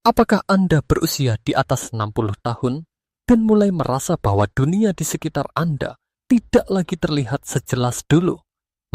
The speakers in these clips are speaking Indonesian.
Apakah Anda berusia di atas 60 tahun dan mulai merasa bahwa dunia di sekitar Anda tidak lagi terlihat sejelas dulu?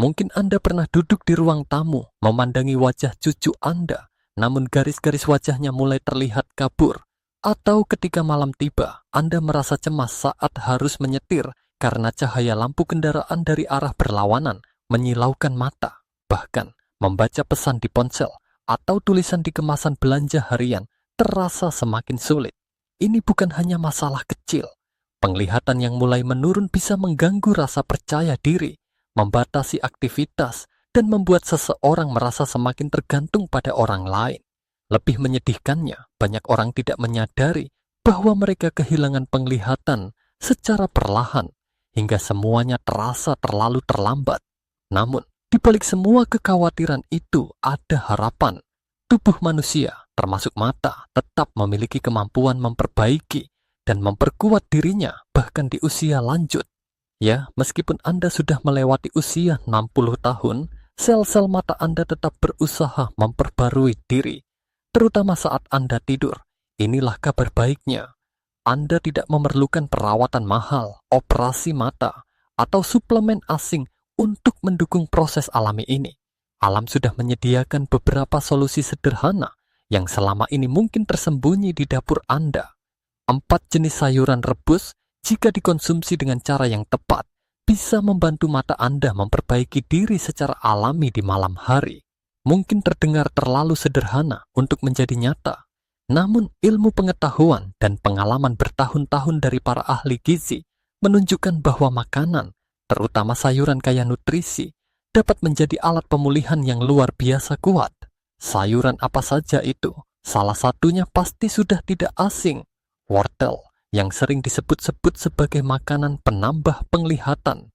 Mungkin Anda pernah duduk di ruang tamu memandangi wajah cucu Anda, namun garis-garis wajahnya mulai terlihat kabur. Atau ketika malam tiba, Anda merasa cemas saat harus menyetir karena cahaya lampu kendaraan dari arah berlawanan menyilaukan mata. Bahkan, membaca pesan di ponsel atau tulisan di kemasan belanja harian terasa semakin sulit. Ini bukan hanya masalah kecil. Penglihatan yang mulai menurun bisa mengganggu rasa percaya diri, membatasi aktivitas, dan membuat seseorang merasa semakin tergantung pada orang lain. Lebih menyedihkannya, banyak orang tidak menyadari bahwa mereka kehilangan penglihatan secara perlahan, hingga semuanya terasa terlalu terlambat. Namun, di balik semua kekhawatiran itu ada harapan. Tubuh manusia, termasuk mata, tetap memiliki kemampuan memperbaiki dan memperkuat dirinya bahkan di usia lanjut. Ya, meskipun Anda sudah melewati usia 60 tahun, sel-sel mata Anda tetap berusaha memperbarui diri, terutama saat Anda tidur. Inilah kabar baiknya. Anda tidak memerlukan perawatan mahal, operasi mata, atau suplemen asing untuk mendukung proses alami ini. Alam sudah menyediakan beberapa solusi sederhana yang selama ini mungkin tersembunyi di dapur Anda. 4 jenis sayuran rebus, jika dikonsumsi dengan cara yang tepat, bisa membantu mata Anda memperbaiki diri secara alami di malam hari. Mungkin terdengar terlalu sederhana untuk menjadi nyata, namun ilmu pengetahuan dan pengalaman bertahun-tahun dari para ahli gizi menunjukkan bahwa makanan, terutama sayuran kaya nutrisi, dapat menjadi alat pemulihan yang luar biasa kuat. Sayuran apa saja itu? Salah satunya pasti sudah tidak asing. Wortel, yang sering disebut-sebut sebagai makanan penambah penglihatan.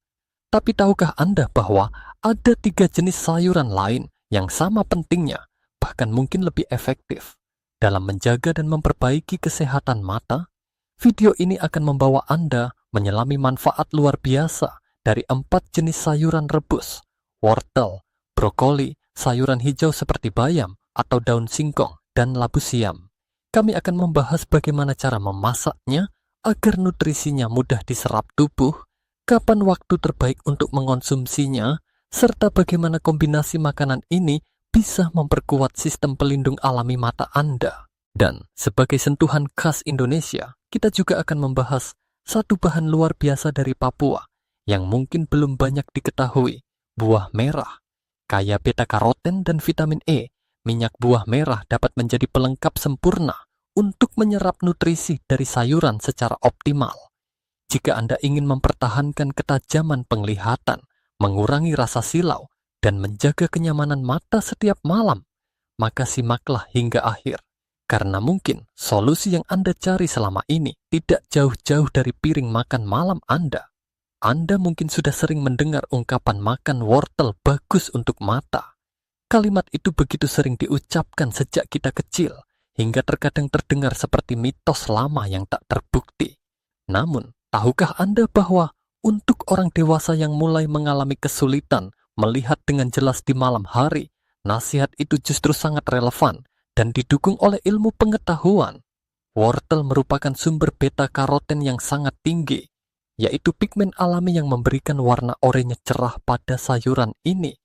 Tapi tahukah Anda bahwa ada 3 jenis sayuran lain yang sama pentingnya, bahkan mungkin lebih efektif dalam menjaga dan memperbaiki kesehatan mata? Video ini akan membawa Anda menyelami manfaat luar biasa dari 4 jenis sayuran rebus: wortel, brokoli, sayuran hijau seperti bayam atau daun singkong, dan labu siam. Kami akan membahas bagaimana cara memasaknya agar nutrisinya mudah diserap tubuh, kapan waktu terbaik untuk mengonsumsinya, serta bagaimana kombinasi makanan ini bisa memperkuat sistem pelindung alami mata Anda. Dan sebagai sentuhan khas Indonesia, kita juga akan membahas satu bahan luar biasa dari Papua yang mungkin belum banyak diketahui: buah merah. Kaya beta-karoten dan vitamin E, minyak buah merah dapat menjadi pelengkap sempurna untuk menyerap nutrisi dari sayuran secara optimal. Jika Anda ingin mempertahankan ketajaman penglihatan, mengurangi rasa silau, dan menjaga kenyamanan mata setiap malam, maka simaklah hingga akhir. Karena mungkin solusi yang Anda cari selama ini tidak jauh-jauh dari piring makan malam Anda. Anda mungkin sudah sering mendengar ungkapan makan wortel bagus untuk mata. Kalimat itu begitu sering diucapkan sejak kita kecil, hingga terkadang terdengar seperti mitos lama yang tak terbukti. Namun, tahukah Anda bahwa untuk orang dewasa yang mulai mengalami kesulitan melihat dengan jelas di malam hari, nasihat itu justru sangat relevan dan didukung oleh ilmu pengetahuan? Wortel merupakan sumber beta-karoten yang sangat tinggi, yaitu pigmen alami yang memberikan warna oranye cerah pada sayuran ini.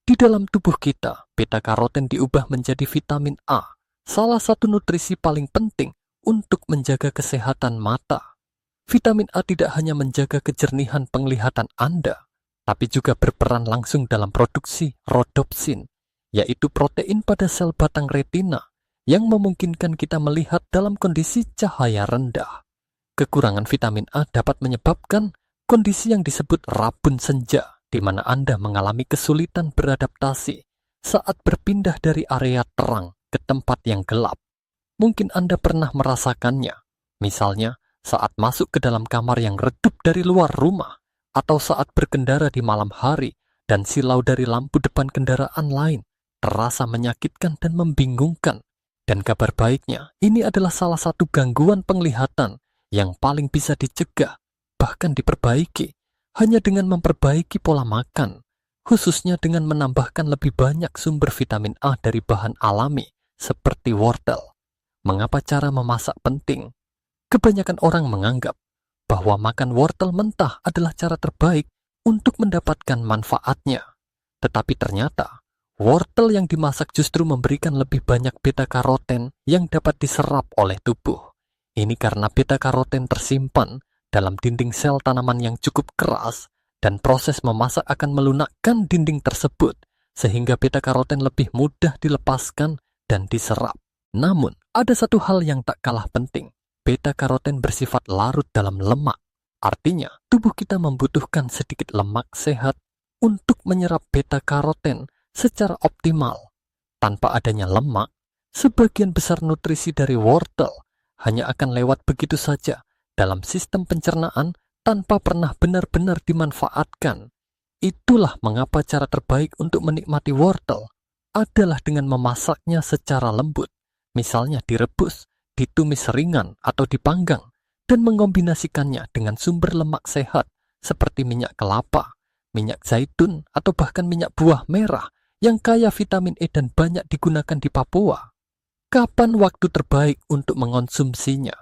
Di dalam tubuh kita, beta-karoten diubah menjadi vitamin A, salah satu nutrisi paling penting untuk menjaga kesehatan mata. Vitamin A tidak hanya menjaga kejernihan penglihatan Anda, tapi juga berperan langsung dalam produksi rhodopsin, yaitu protein pada sel batang retina yang memungkinkan kita melihat dalam kondisi cahaya rendah. Kekurangan vitamin A dapat menyebabkan kondisi yang disebut rabun senja, di mana Anda mengalami kesulitan beradaptasi saat berpindah dari area terang ke tempat yang gelap. Mungkin Anda pernah merasakannya, misalnya saat masuk ke dalam kamar yang redup dari luar rumah, atau saat berkendara di malam hari dan silau dari lampu depan kendaraan lain terasa menyakitkan dan membingungkan. Dan kabar baiknya, ini adalah salah satu gangguan penglihatan yang paling bisa dicegah, bahkan diperbaiki, hanya dengan memperbaiki pola makan, khususnya dengan menambahkan lebih banyak sumber vitamin A dari bahan alami, seperti wortel. Mengapa cara memasak penting? Kebanyakan orang menganggap bahwa makan wortel mentah adalah cara terbaik untuk mendapatkan manfaatnya. Tetapi ternyata, wortel yang dimasak justru memberikan lebih banyak beta-karoten yang dapat diserap oleh tubuh. Ini karena beta-karoten tersimpan dalam dinding sel tanaman yang cukup keras, dan proses memasak akan melunakkan dinding tersebut, sehingga beta-karoten lebih mudah dilepaskan dan diserap. Namun, ada satu hal yang tak kalah penting. Beta-karoten bersifat larut dalam lemak. Artinya, tubuh kita membutuhkan sedikit lemak sehat untuk menyerap beta-karoten secara optimal. Tanpa adanya lemak, sebagian besar nutrisi dari wortel hanya akan lewat begitu saja dalam sistem pencernaan tanpa pernah benar-benar dimanfaatkan. Itulah mengapa cara terbaik untuk menikmati wortel adalah dengan memasaknya secara lembut. Misalnya direbus, ditumis ringan atau dipanggang, dan mengombinasikannya dengan sumber lemak sehat seperti minyak kelapa, minyak zaitun, atau bahkan minyak buah merah yang kaya vitamin E dan banyak digunakan di Papua. Kapan waktu terbaik untuk mengonsumsinya?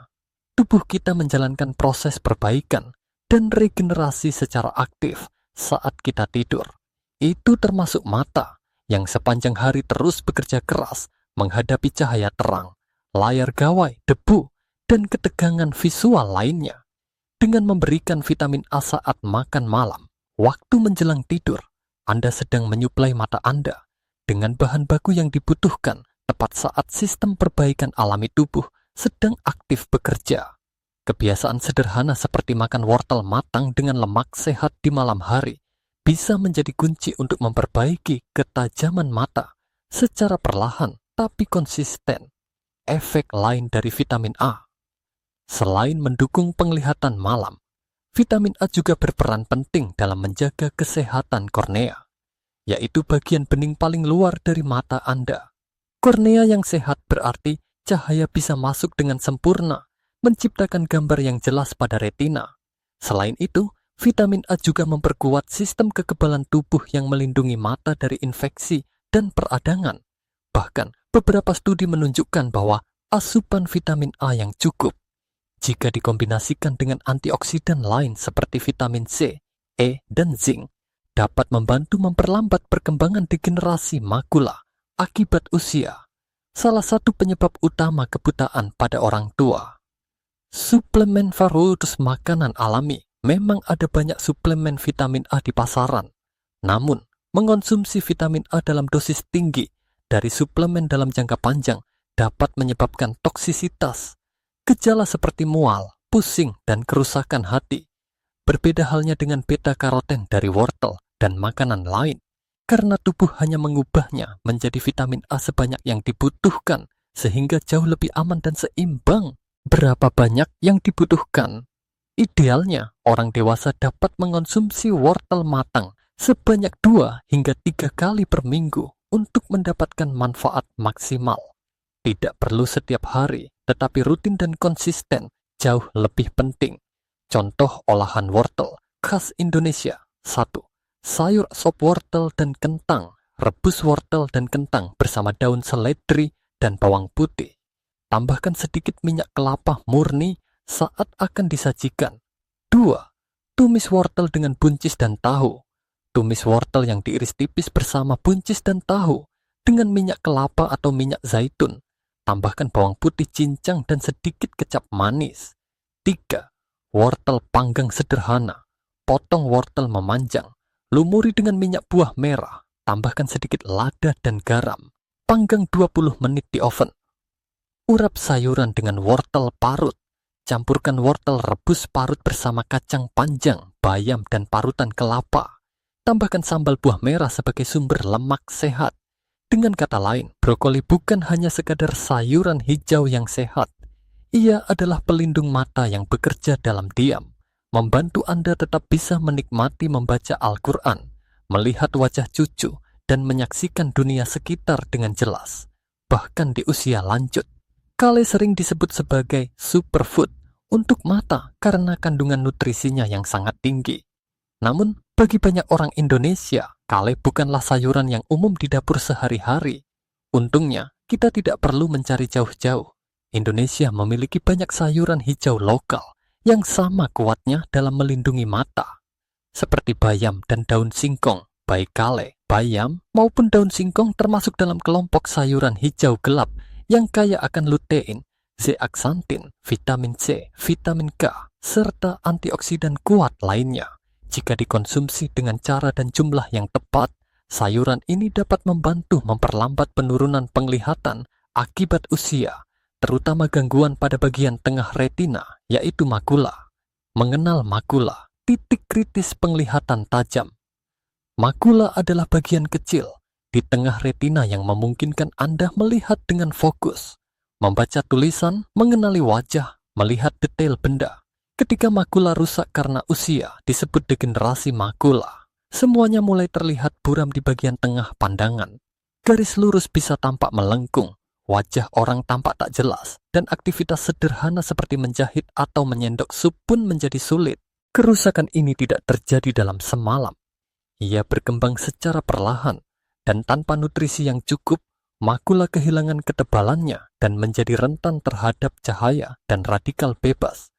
Tubuh kita menjalankan proses perbaikan dan regenerasi secara aktif saat kita tidur. Itu termasuk mata yang sepanjang hari terus bekerja keras menghadapi cahaya terang, layar gawai, debu, dan ketegangan visual lainnya. Dengan memberikan vitamin A saat makan malam, waktu menjelang tidur, Anda sedang menyuplai mata Anda dengan bahan baku yang dibutuhkan tepat saat sistem perbaikan alami tubuh sedang aktif bekerja. Kebiasaan sederhana seperti makan wortel matang dengan lemak sehat di malam hari bisa menjadi kunci untuk memperbaiki ketajaman mata secara perlahan tapi konsisten. Efek lain dari vitamin A. Selain mendukung penglihatan malam, vitamin A juga berperan penting dalam menjaga kesehatan kornea, yaitu bagian bening paling luar dari mata Anda. Kornea yang sehat berarti cahaya bisa masuk dengan sempurna, menciptakan gambar yang jelas pada retina. Selain itu, vitamin A juga memperkuat sistem kekebalan tubuh yang melindungi mata dari infeksi dan peradangan. Bahkan, beberapa studi menunjukkan bahwa asupan vitamin A yang cukup, jika dikombinasikan dengan antioksidan lain seperti vitamin C, E, dan zinc, dapat membantu memperlambat perkembangan degenerasi makula akibat usia, salah satu penyebab utama kebutaan pada orang tua. Suplemen versus makanan alami. Memang ada banyak suplemen vitamin A di pasaran. Namun, mengonsumsi vitamin A dalam dosis tinggi dari suplemen dalam jangka panjang dapat menyebabkan toksisitas, gejala seperti mual, pusing, dan kerusakan hati. Berbeda halnya dengan beta-karoten dari wortel dan makanan lain, karena tubuh hanya mengubahnya menjadi vitamin A sebanyak yang dibutuhkan, sehingga jauh lebih aman dan seimbang. Berapa banyak yang dibutuhkan? Idealnya, orang dewasa dapat mengonsumsi wortel matang sebanyak 2 hingga 3 kali per minggu untuk mendapatkan manfaat maksimal. Tidak perlu setiap hari, tetapi rutin dan konsisten jauh lebih penting. Contoh olahan wortel khas Indonesia. 1. Sayur sop wortel dan kentang. Rebus wortel dan kentang bersama daun seledri dan bawang putih. Tambahkan sedikit minyak kelapa murni saat akan disajikan. 2. Tumis wortel dengan buncis dan tahu. Tumis wortel yang diiris tipis bersama buncis dan tahu dengan minyak kelapa atau minyak zaitun. Tambahkan bawang putih cincang dan sedikit kecap manis. 3. Wortel panggang sederhana. Potong wortel memanjang. Lumuri dengan minyak buah merah. Tambahkan sedikit lada dan garam. Panggang 20 menit di oven. Urap sayuran dengan wortel parut. Campurkan wortel rebus parut bersama kacang panjang, bayam, dan parutan kelapa. Tambahkan sambal buah merah sebagai sumber lemak sehat. Dengan kata lain, brokoli bukan hanya sekadar sayuran hijau yang sehat. Ia adalah pelindung mata yang bekerja dalam diam, membantu Anda tetap bisa menikmati membaca Al-Quran, melihat wajah cucu, dan menyaksikan dunia sekitar dengan jelas. Bahkan di usia lanjut, kale sering disebut sebagai superfood untuk mata karena kandungan nutrisinya yang sangat tinggi. Namun, bagi banyak orang Indonesia, kale bukanlah sayuran yang umum di dapur sehari-hari. Untungnya, kita tidak perlu mencari jauh-jauh. Indonesia memiliki banyak sayuran hijau lokal yang sama kuatnya dalam melindungi mata, seperti bayam dan daun singkong, baik kale, bayam, maupun daun singkong termasuk dalam kelompok sayuran hijau gelap yang kaya akan lutein, zeaksantin, vitamin C, vitamin K, serta antioksidan kuat lainnya. Jika dikonsumsi dengan cara dan jumlah yang tepat, sayuran ini dapat membantu memperlambat penurunan penglihatan akibat usia, terutama gangguan pada bagian tengah retina, yaitu makula. Mengenal makula, titik kritis penglihatan tajam. Makula adalah bagian kecil di tengah retina yang memungkinkan Anda melihat dengan fokus, membaca tulisan, mengenali wajah, melihat detail benda. Ketika makula rusak karena usia, disebut degenerasi makula. Semuanya mulai terlihat buram di bagian tengah pandangan. Garis lurus bisa tampak melengkung, wajah orang tampak tak jelas, dan aktivitas sederhana seperti menjahit atau menyendok sup pun menjadi sulit. Kerusakan ini tidak terjadi dalam semalam. Ia berkembang secara perlahan, dan tanpa nutrisi yang cukup, makula kehilangan ketebalannya dan menjadi rentan terhadap cahaya dan radikal bebas.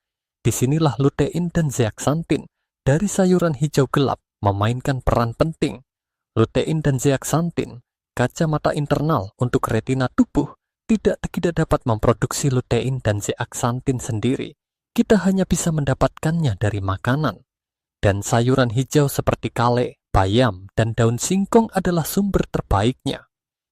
Disinilah lutein dan zeaksantin dari sayuran hijau gelap memainkan peran penting. Lutein dan zeaksantin, kacamata internal untuk retina tubuh, tidak dapat memproduksi lutein dan zeaksantin sendiri. Kita hanya bisa mendapatkannya dari makanan. Dan sayuran hijau seperti kale, bayam, dan daun singkong adalah sumber terbaiknya.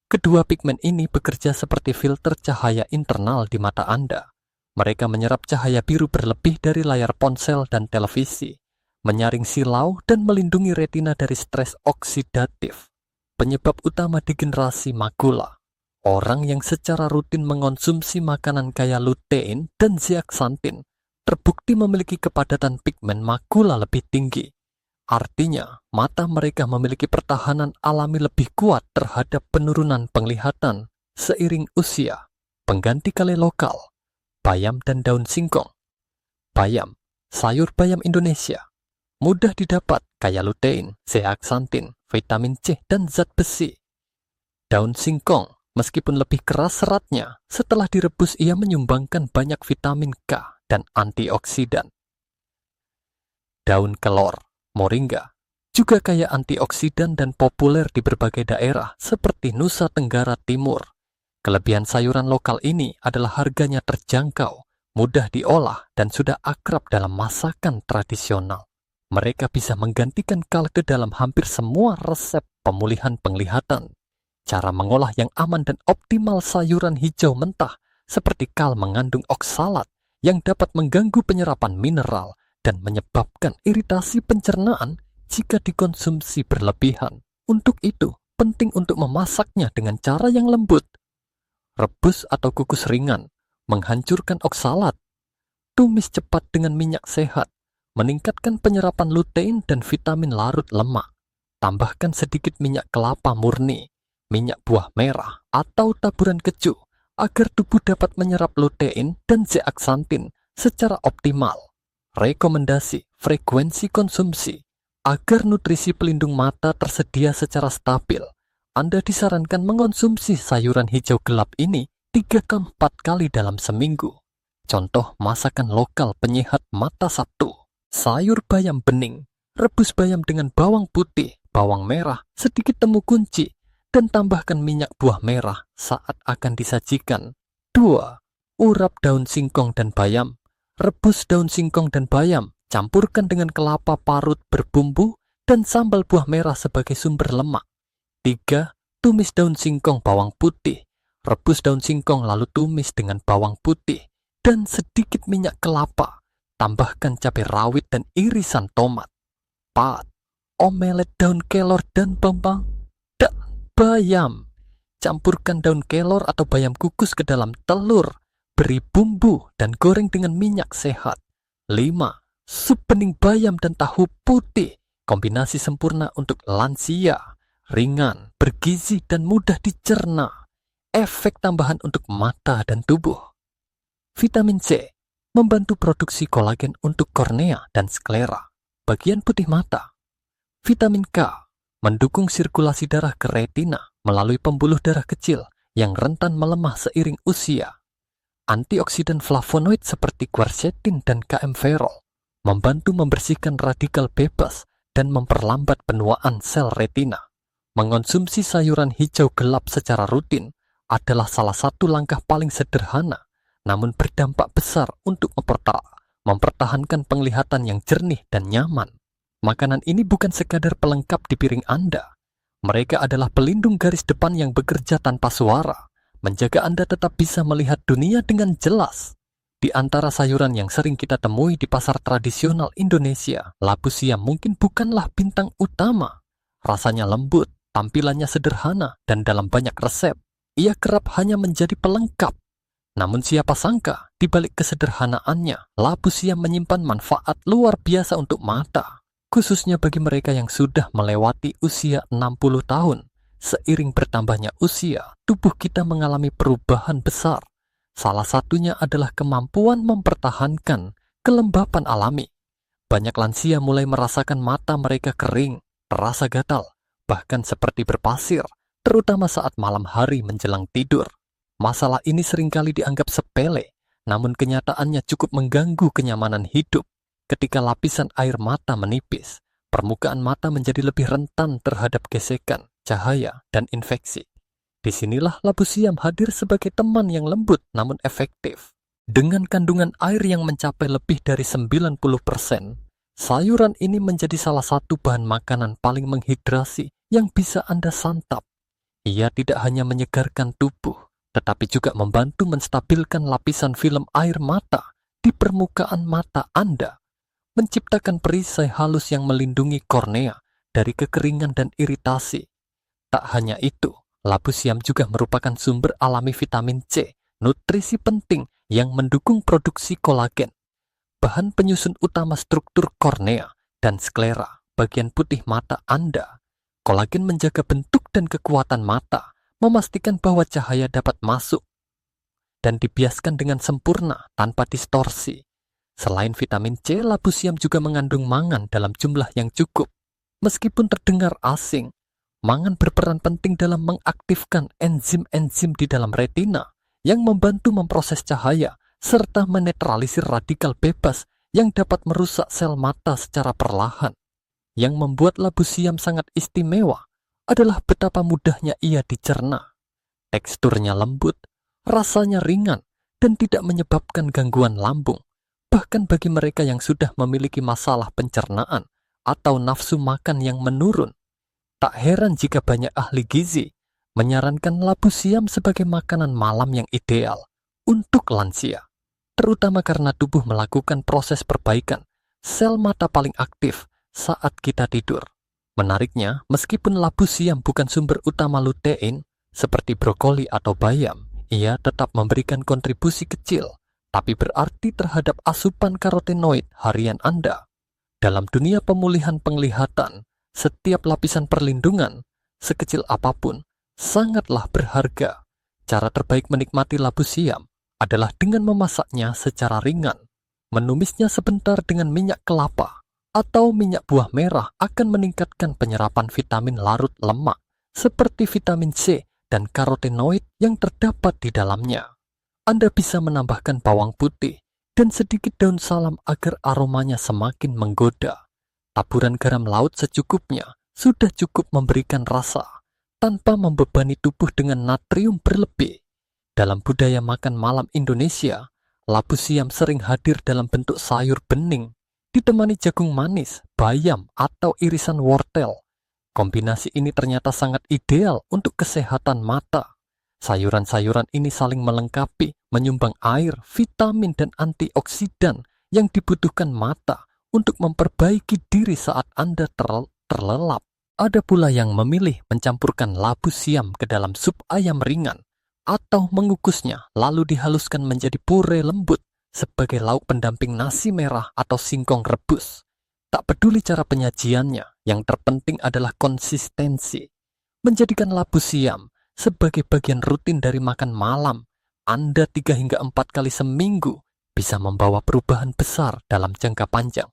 Kedua pigmen ini bekerja seperti filter cahaya internal di mata Anda. Mereka menyerap cahaya biru berlebih dari layar ponsel dan televisi, menyaring silau dan melindungi retina dari stres oksidatif, penyebab utama degenerasi makula. Orang yang secara rutin mengonsumsi makanan kaya lutein dan zeaksantin terbukti memiliki kepadatan pigmen makula lebih tinggi. Artinya, mata mereka memiliki pertahanan alami lebih kuat terhadap penurunan penglihatan seiring usia. Pengganti kale lokal, bayam dan daun singkong. Bayam, sayur bayam Indonesia, mudah didapat, kaya lutein, zeaksantin, vitamin C, dan zat besi. Daun singkong, meskipun lebih keras seratnya, setelah direbus ia menyumbangkan banyak vitamin K dan antioksidan. Daun kelor, moringa, juga kaya antioksidan dan populer di berbagai daerah seperti Nusa Tenggara Timur. Kelebihan sayuran lokal ini adalah harganya terjangkau, mudah diolah, dan sudah akrab dalam masakan tradisional. Mereka bisa menggantikan kaldu dalam hampir semua resep pemulihan penglihatan. Cara mengolah yang aman dan optimal sayuran hijau mentah seperti kal mengandung oksalat yang dapat mengganggu penyerapan mineral dan menyebabkan iritasi pencernaan jika dikonsumsi berlebihan. Untuk itu, penting untuk memasaknya dengan cara yang lembut. Rebus atau kukus ringan, menghancurkan oksalat. Tumis cepat dengan minyak sehat, meningkatkan penyerapan lutein dan vitamin larut lemak. Tambahkan sedikit minyak kelapa murni, minyak buah merah, atau taburan keju agar tubuh dapat menyerap lutein dan zeaksantin secara optimal. Rekomendasi frekuensi konsumsi. Agar nutrisi pelindung mata tersedia secara stabil, Anda disarankan mengonsumsi sayuran hijau gelap ini 3-4 kali dalam seminggu. Contoh masakan lokal penyehat mata 1. Sayur bayam bening. Rebus bayam dengan bawang putih, bawang merah, sedikit temu kunci, dan tambahkan minyak buah merah saat akan disajikan. 2. Urap daun singkong dan bayam. Rebus daun singkong dan bayam, campurkan dengan kelapa parut berbumbu dan sambal buah merah sebagai sumber lemak. 3. Tumis daun singkong bawang putih. Rebus daun singkong lalu tumis dengan bawang putih dan sedikit minyak kelapa. Tambahkan cabai rawit dan irisan tomat. 4. Omelet daun kelor dan bayam. Campurkan daun kelor atau bayam kukus ke dalam telur. Beri bumbu dan goreng dengan minyak sehat. 5. Sup bening bayam dan tahu putih. Kombinasi sempurna untuk lansia. Ringan, bergizi, dan mudah dicerna. Efek tambahan untuk mata dan tubuh. Vitamin C membantu produksi kolagen untuk kornea dan sklera, bagian putih mata. Vitamin K mendukung sirkulasi darah ke retina melalui pembuluh darah kecil yang rentan melemah seiring usia. Antioksidan flavonoid seperti quercetin dan kaempferol membantu membersihkan radikal bebas dan memperlambat penuaan sel retina. Mengonsumsi sayuran hijau gelap secara rutin adalah salah satu langkah paling sederhana, namun berdampak besar untuk mempertahankan penglihatan yang jernih dan nyaman. Makanan ini bukan sekadar pelengkap di piring Anda. Mereka adalah pelindung garis depan yang bekerja tanpa suara, menjaga Anda tetap bisa melihat dunia dengan jelas. Di antara sayuran yang sering kita temui di pasar tradisional Indonesia, labu siam mungkin bukanlah bintang utama. Rasanya lembut, tampilannya sederhana, dan dalam banyak resep, ia kerap hanya menjadi pelengkap. Namun siapa sangka, di balik kesederhanaannya, labu siam menyimpan manfaat luar biasa untuk mata, khususnya bagi mereka yang sudah melewati usia 60 tahun. Seiring bertambahnya usia, tubuh kita mengalami perubahan besar. Salah satunya adalah kemampuan mempertahankan kelembapan alami. Banyak lansia mulai merasakan mata mereka kering, terasa gatal, bahkan seperti berpasir, terutama saat malam hari menjelang tidur. Masalah ini seringkali dianggap sepele, namun kenyataannya cukup mengganggu kenyamanan hidup. Ketika lapisan air mata menipis, permukaan mata menjadi lebih rentan terhadap gesekan, cahaya, dan infeksi. Disinilah labu siam hadir sebagai teman yang lembut namun efektif. Dengan kandungan air yang mencapai lebih dari 90%, sayuran ini menjadi salah satu bahan makanan paling menghidrasi yang bisa Anda santap. Ia tidak hanya menyegarkan tubuh, tetapi juga membantu menstabilkan lapisan film air mata di permukaan mata Anda, menciptakan perisai halus yang melindungi kornea dari kekeringan dan iritasi. Tak hanya itu, labu siam juga merupakan sumber alami vitamin C, nutrisi penting yang mendukung produksi kolagen, bahan penyusun utama struktur kornea dan sklera, bagian putih mata Anda. Kolagen menjaga bentuk dan kekuatan mata, memastikan bahwa cahaya dapat masuk dan dibiaskan dengan sempurna tanpa distorsi. Selain vitamin C, labu siam juga mengandung mangan dalam jumlah yang cukup. Meskipun terdengar asing, mangan berperan penting dalam mengaktifkan enzim-enzim di dalam retina yang membantu memproses cahaya serta menetralisir radikal bebas yang dapat merusak sel mata secara perlahan. Yang membuat labu siam sangat istimewa adalah betapa mudahnya ia dicerna. Teksturnya lembut, rasanya ringan, dan tidak menyebabkan gangguan lambung. Bahkan bagi mereka yang sudah memiliki masalah pencernaan atau nafsu makan yang menurun, tak heran jika banyak ahli gizi menyarankan labu siam sebagai makanan malam yang ideal untuk lansia, terutama karena tubuh melakukan proses perbaikan sel mata paling aktif saat kita tidur. Menariknya, meskipun labu siam bukan sumber utama lutein seperti brokoli atau bayam, ia tetap memberikan kontribusi kecil, tapi berarti terhadap asupan karotenoid harian Anda. Dalam dunia pemulihan penglihatan, setiap lapisan perlindungan, sekecil apapun, sangatlah berharga. Cara terbaik menikmati labu siam adalah dengan memasaknya secara ringan. Menumisnya sebentar dengan minyak kelapa atau minyak buah merah akan meningkatkan penyerapan vitamin larut lemak seperti vitamin C dan karotenoid yang terdapat di dalamnya. Anda bisa menambahkan bawang putih dan sedikit daun salam agar aromanya semakin menggoda. Taburan garam laut secukupnya sudah cukup memberikan rasa, tanpa membebani tubuh dengan natrium berlebih. Dalam budaya makan malam Indonesia, labu siam sering hadir dalam bentuk sayur bening, ditemani jagung manis, bayam, atau irisan wortel. Kombinasi ini ternyata sangat ideal untuk kesehatan mata. Sayuran-sayuran ini saling melengkapi, menyumbang air, vitamin, dan antioksidan yang dibutuhkan mata untuk memperbaiki diri saat Anda terlelap. Ada pula yang memilih mencampurkan labu siam ke dalam sup ayam ringan atau mengukusnya lalu dihaluskan menjadi puree lembut sebagai lauk pendamping nasi merah atau singkong rebus. Tak peduli cara penyajiannya, yang terpenting adalah konsistensi. Menjadikan labu siam sebagai bagian rutin dari makan malam Anda 3 hingga 4 kali seminggu bisa membawa perubahan besar dalam jangka panjang.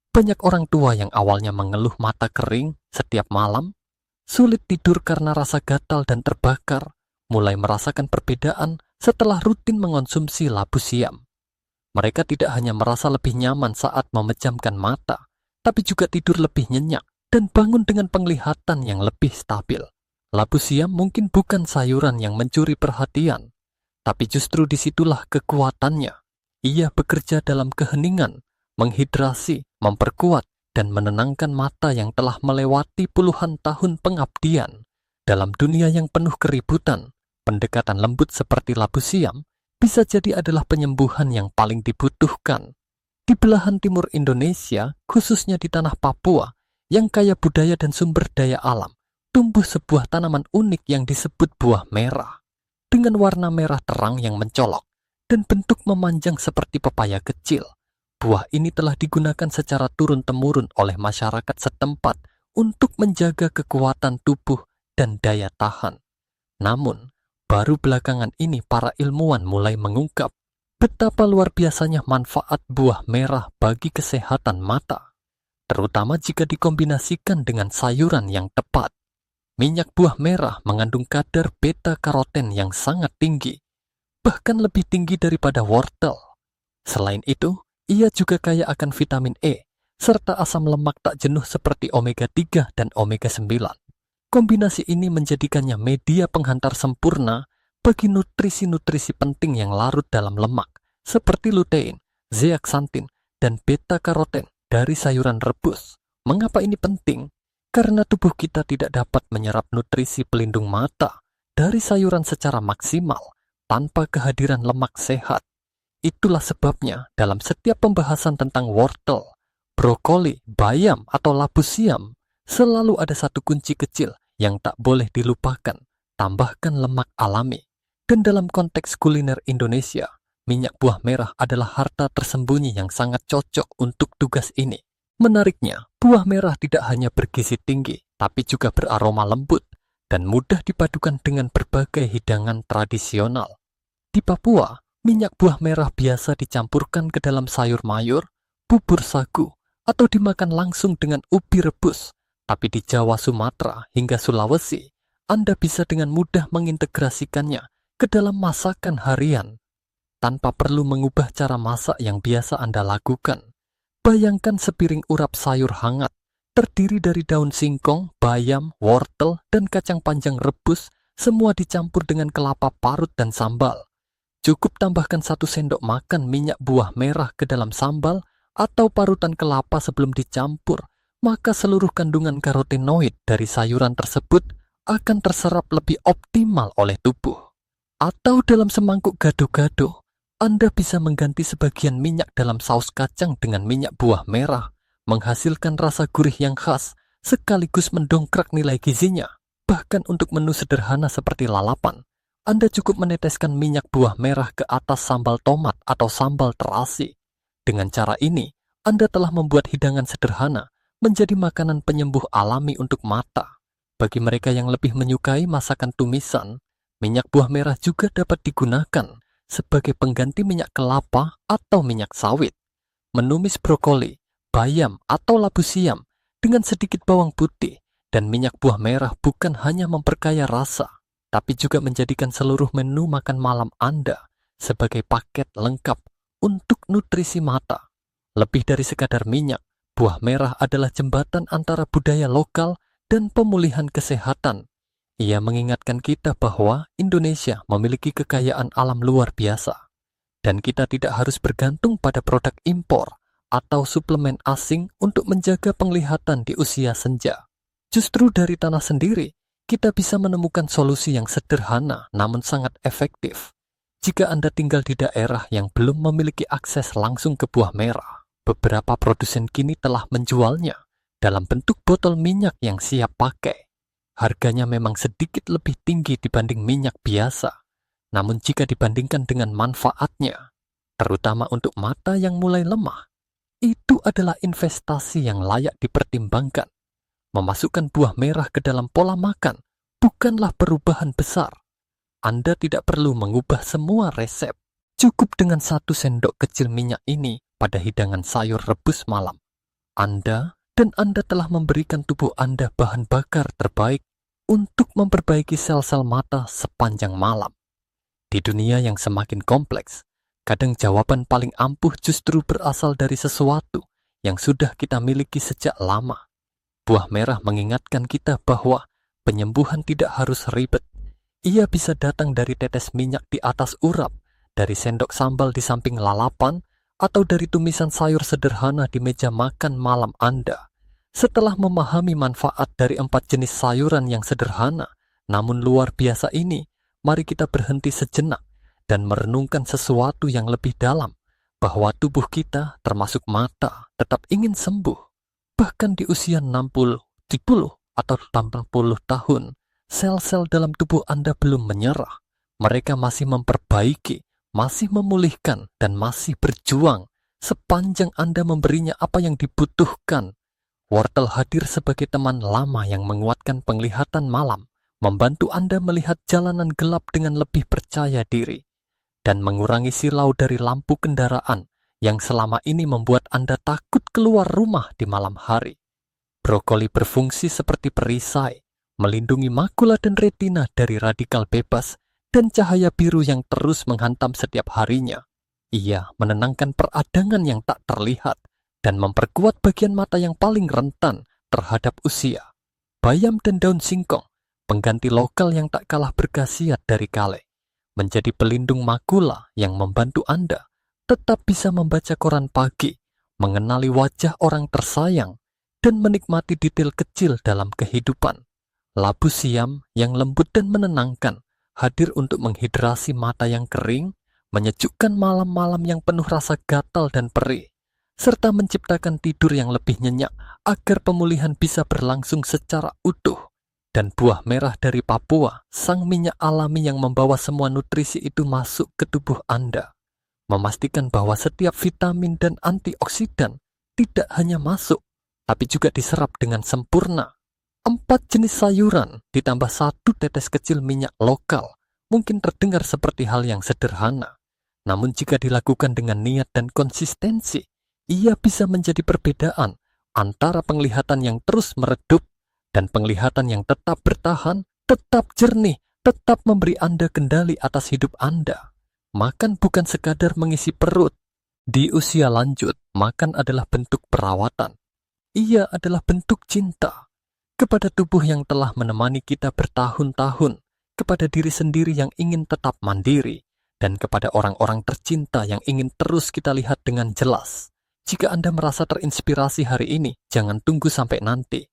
Banyak orang tua yang awalnya mengeluh mata kering setiap malam, sulit tidur karena rasa gatal dan terbakar, mulai merasakan perbedaan setelah rutin mengonsumsi labu siam. Mereka tidak hanya merasa lebih nyaman saat memejamkan mata, tapi juga tidur lebih nyenyak dan bangun dengan penglihatan yang lebih stabil. Labu siam mungkin bukan sayuran yang mencuri perhatian, tapi justru disitulah kekuatannya. Ia bekerja dalam keheningan, menghidrasi, memperkuat, dan menenangkan mata yang telah melewati puluhan tahun pengabdian. Dalam dunia yang penuh keributan, pendekatan lembut seperti labu siam bisa jadi adalah penyembuhan yang paling dibutuhkan. Di belahan timur Indonesia, khususnya di tanah Papua, yang kaya budaya dan sumber daya alam, tumbuh sebuah tanaman unik yang disebut buah merah. Dengan warna merah terang yang mencolok dan bentuk memanjang seperti pepaya kecil, buah ini telah digunakan secara turun-temurun oleh masyarakat setempat untuk menjaga kekuatan tubuh dan daya tahan. Namun, baru belakangan ini para ilmuwan mulai mengungkap betapa luar biasanya manfaat buah merah bagi kesehatan mata, terutama jika dikombinasikan dengan sayuran yang tepat. Minyak buah merah mengandung kadar beta-karoten yang sangat tinggi, bahkan lebih tinggi daripada wortel. Selain itu, ia juga kaya akan vitamin E, serta asam lemak tak jenuh seperti omega 3 dan omega 9. Kombinasi ini menjadikannya media penghantar sempurna bagi nutrisi-nutrisi penting yang larut dalam lemak, seperti lutein, zeaksantin, dan beta-karoten dari sayuran rebus. Mengapa ini penting? Karena tubuh kita tidak dapat menyerap nutrisi pelindung mata dari sayuran secara maksimal tanpa kehadiran lemak sehat. Itulah sebabnya dalam setiap pembahasan tentang wortel, brokoli, bayam, atau labu siam, selalu ada satu kunci kecil yang tak boleh dilupakan: tambahkan lemak alami. Dan dalam konteks kuliner Indonesia, minyak buah merah adalah harta tersembunyi yang sangat cocok untuk tugas ini. Menariknya, buah merah tidak hanya bergizi tinggi, tapi juga beraroma lembut dan mudah dipadukan dengan berbagai hidangan tradisional. Di Papua, minyak buah merah biasa dicampurkan ke dalam sayur mayur, bubur sagu, atau dimakan langsung dengan ubi rebus. Tapi di Jawa, Sumatera, hingga Sulawesi, Anda bisa dengan mudah mengintegrasikannya ke dalam masakan harian, tanpa perlu mengubah cara masak yang biasa Anda lakukan. Bayangkan sepiring urap sayur hangat, terdiri dari daun singkong, bayam, wortel, dan kacang panjang rebus, semua dicampur dengan kelapa parut dan sambal. Cukup tambahkan 1 sendok makan minyak buah merah ke dalam sambal atau parutan kelapa sebelum dicampur, maka seluruh kandungan karotenoid dari sayuran tersebut akan terserap lebih optimal oleh tubuh. Atau dalam semangkuk gado-gado, Anda bisa mengganti sebagian minyak dalam saus kacang dengan minyak buah merah, menghasilkan rasa gurih yang khas, sekaligus mendongkrak nilai gizinya. Bahkan untuk menu sederhana seperti lalapan, Anda cukup meneteskan minyak buah merah ke atas sambal tomat atau sambal terasi. Dengan cara ini, Anda telah membuat hidangan sederhana menjadi makanan penyembuh alami untuk mata. Bagi mereka yang lebih menyukai masakan tumisan, minyak buah merah juga dapat digunakan sebagai pengganti minyak kelapa atau minyak sawit. Menumis brokoli, bayam, atau labu siam dengan sedikit bawang putih dan minyak buah merah bukan hanya memperkaya rasa, tapi juga menjadikan seluruh menu makan malam Anda sebagai paket lengkap untuk nutrisi mata. Lebih dari sekadar minyak, buah merah adalah jembatan antara budaya lokal dan pemulihan kesehatan. Ia mengingatkan kita bahwa Indonesia memiliki kekayaan alam luar biasa, dan kita tidak harus bergantung pada produk impor atau suplemen asing untuk menjaga penglihatan di usia senja. Justru dari tanah sendiri, kita bisa menemukan solusi yang sederhana namun sangat efektif. Jika Anda tinggal di daerah yang belum memiliki akses langsung ke buah merah, beberapa produsen kini telah menjualnya dalam bentuk botol minyak yang siap pakai. Harganya memang sedikit lebih tinggi dibanding minyak biasa, namun jika dibandingkan dengan manfaatnya, terutama untuk mata yang mulai lemah, itu adalah investasi yang layak dipertimbangkan. Memasukkan buah merah ke dalam pola makan bukanlah perubahan besar. Anda tidak perlu mengubah semua resep. Cukup dengan 1 sendok kecil minyak ini pada hidangan sayur rebus malam. Anda telah memberikan tubuh Anda bahan bakar terbaik untuk memperbaiki sel-sel mata sepanjang malam. Di dunia yang semakin kompleks, kadang jawaban paling ampuh justru berasal dari sesuatu yang sudah kita miliki sejak lama. Buah merah mengingatkan kita bahwa penyembuhan tidak harus ribet. Ia bisa datang dari tetes minyak di atas urap, dari sendok sambal di samping lalapan, atau dari tumisan sayur sederhana di meja makan malam Anda. Setelah memahami manfaat dari 4 jenis sayuran yang sederhana, namun luar biasa ini, mari kita berhenti sejenak dan merenungkan sesuatu yang lebih dalam, bahwa tubuh kita, termasuk mata, tetap ingin sembuh. Bahkan di usia 60, 70, atau 80 tahun, sel-sel dalam tubuh Anda belum menyerah. Mereka masih memperbaiki, masih memulihkan, dan masih berjuang sepanjang Anda memberinya apa yang dibutuhkan. Wortel hadir sebagai teman lama yang menguatkan penglihatan malam, membantu Anda melihat jalanan gelap dengan lebih percaya diri, dan mengurangi silau dari lampu kendaraan yang selama ini membuat Anda takut keluar rumah di malam hari. Brokoli berfungsi seperti perisai, melindungi makula dan retina dari radikal bebas dan cahaya biru yang terus menghantam setiap harinya. Ia menenangkan peradangan yang tak terlihat dan memperkuat bagian mata yang paling rentan terhadap usia. Bayam dan daun singkong, pengganti lokal yang tak kalah berkhasiat dari kale, menjadi pelindung makula yang membantu Anda tetap bisa membaca koran pagi, mengenali wajah orang tersayang, dan menikmati detail kecil dalam kehidupan. Labu siam yang lembut dan menenangkan hadir untuk menghidrasi mata yang kering, menyejukkan malam-malam yang penuh rasa gatal dan perih, serta menciptakan tidur yang lebih nyenyak agar pemulihan bisa berlangsung secara utuh. Dan buah merah dari Papua, sang minyak alami yang membawa semua nutrisi itu masuk ke tubuh Anda, memastikan bahwa setiap vitamin dan antioksidan tidak hanya masuk, tapi juga diserap dengan sempurna. 4 jenis sayuran ditambah 1 tetes kecil minyak lokal mungkin terdengar seperti hal yang sederhana. Namun jika dilakukan dengan niat dan konsistensi, ia bisa menjadi perbedaan antara penglihatan yang terus meredup dan penglihatan yang tetap bertahan, tetap jernih, tetap memberi Anda kendali atas hidup Anda. Makan bukan sekadar mengisi perut. Di usia lanjut, makan adalah bentuk perawatan. Ia adalah bentuk cinta kepada tubuh yang telah menemani kita bertahun-tahun, kepada diri sendiri yang ingin tetap mandiri, dan kepada orang-orang tercinta yang ingin terus kita lihat dengan jelas. Jika Anda merasa terinspirasi hari ini, jangan tunggu sampai nanti.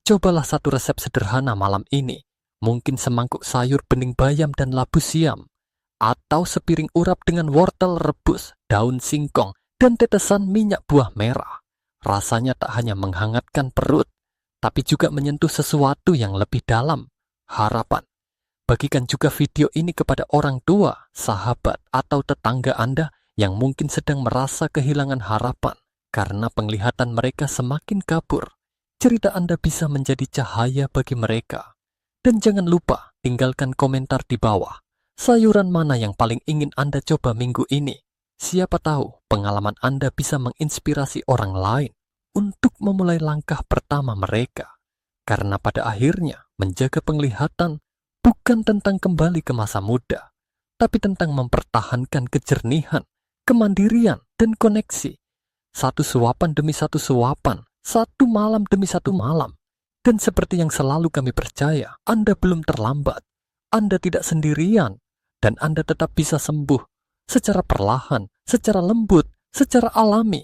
Cobalah 1 resep sederhana malam ini, mungkin semangkuk sayur bening bayam dan labu siam, atau sepiring urap dengan wortel rebus, daun singkong, dan tetesan minyak buah merah. Rasanya tak hanya menghangatkan perut, tapi juga menyentuh sesuatu yang lebih dalam, harapan. Bagikan juga video ini kepada orang tua, sahabat, atau tetangga Anda yang mungkin sedang merasa kehilangan harapan karena penglihatan mereka semakin kabur. Cerita Anda bisa menjadi cahaya bagi mereka. Dan jangan lupa tinggalkan komentar di bawah. Sayuran mana yang paling ingin Anda coba minggu ini? Siapa tahu pengalaman Anda bisa menginspirasi orang lain untuk memulai langkah pertama mereka. Karena pada akhirnya menjaga penglihatan bukan tentang kembali ke masa muda, tapi tentang mempertahankan kejernihan, kemandirian, dan koneksi. 1 suapan demi 1 suapan, 1 malam demi 1 malam. Dan seperti yang selalu kami percaya, Anda belum terlambat. Anda tidak sendirian, dan Anda tetap bisa sembuh secara perlahan, secara lembut, secara alami,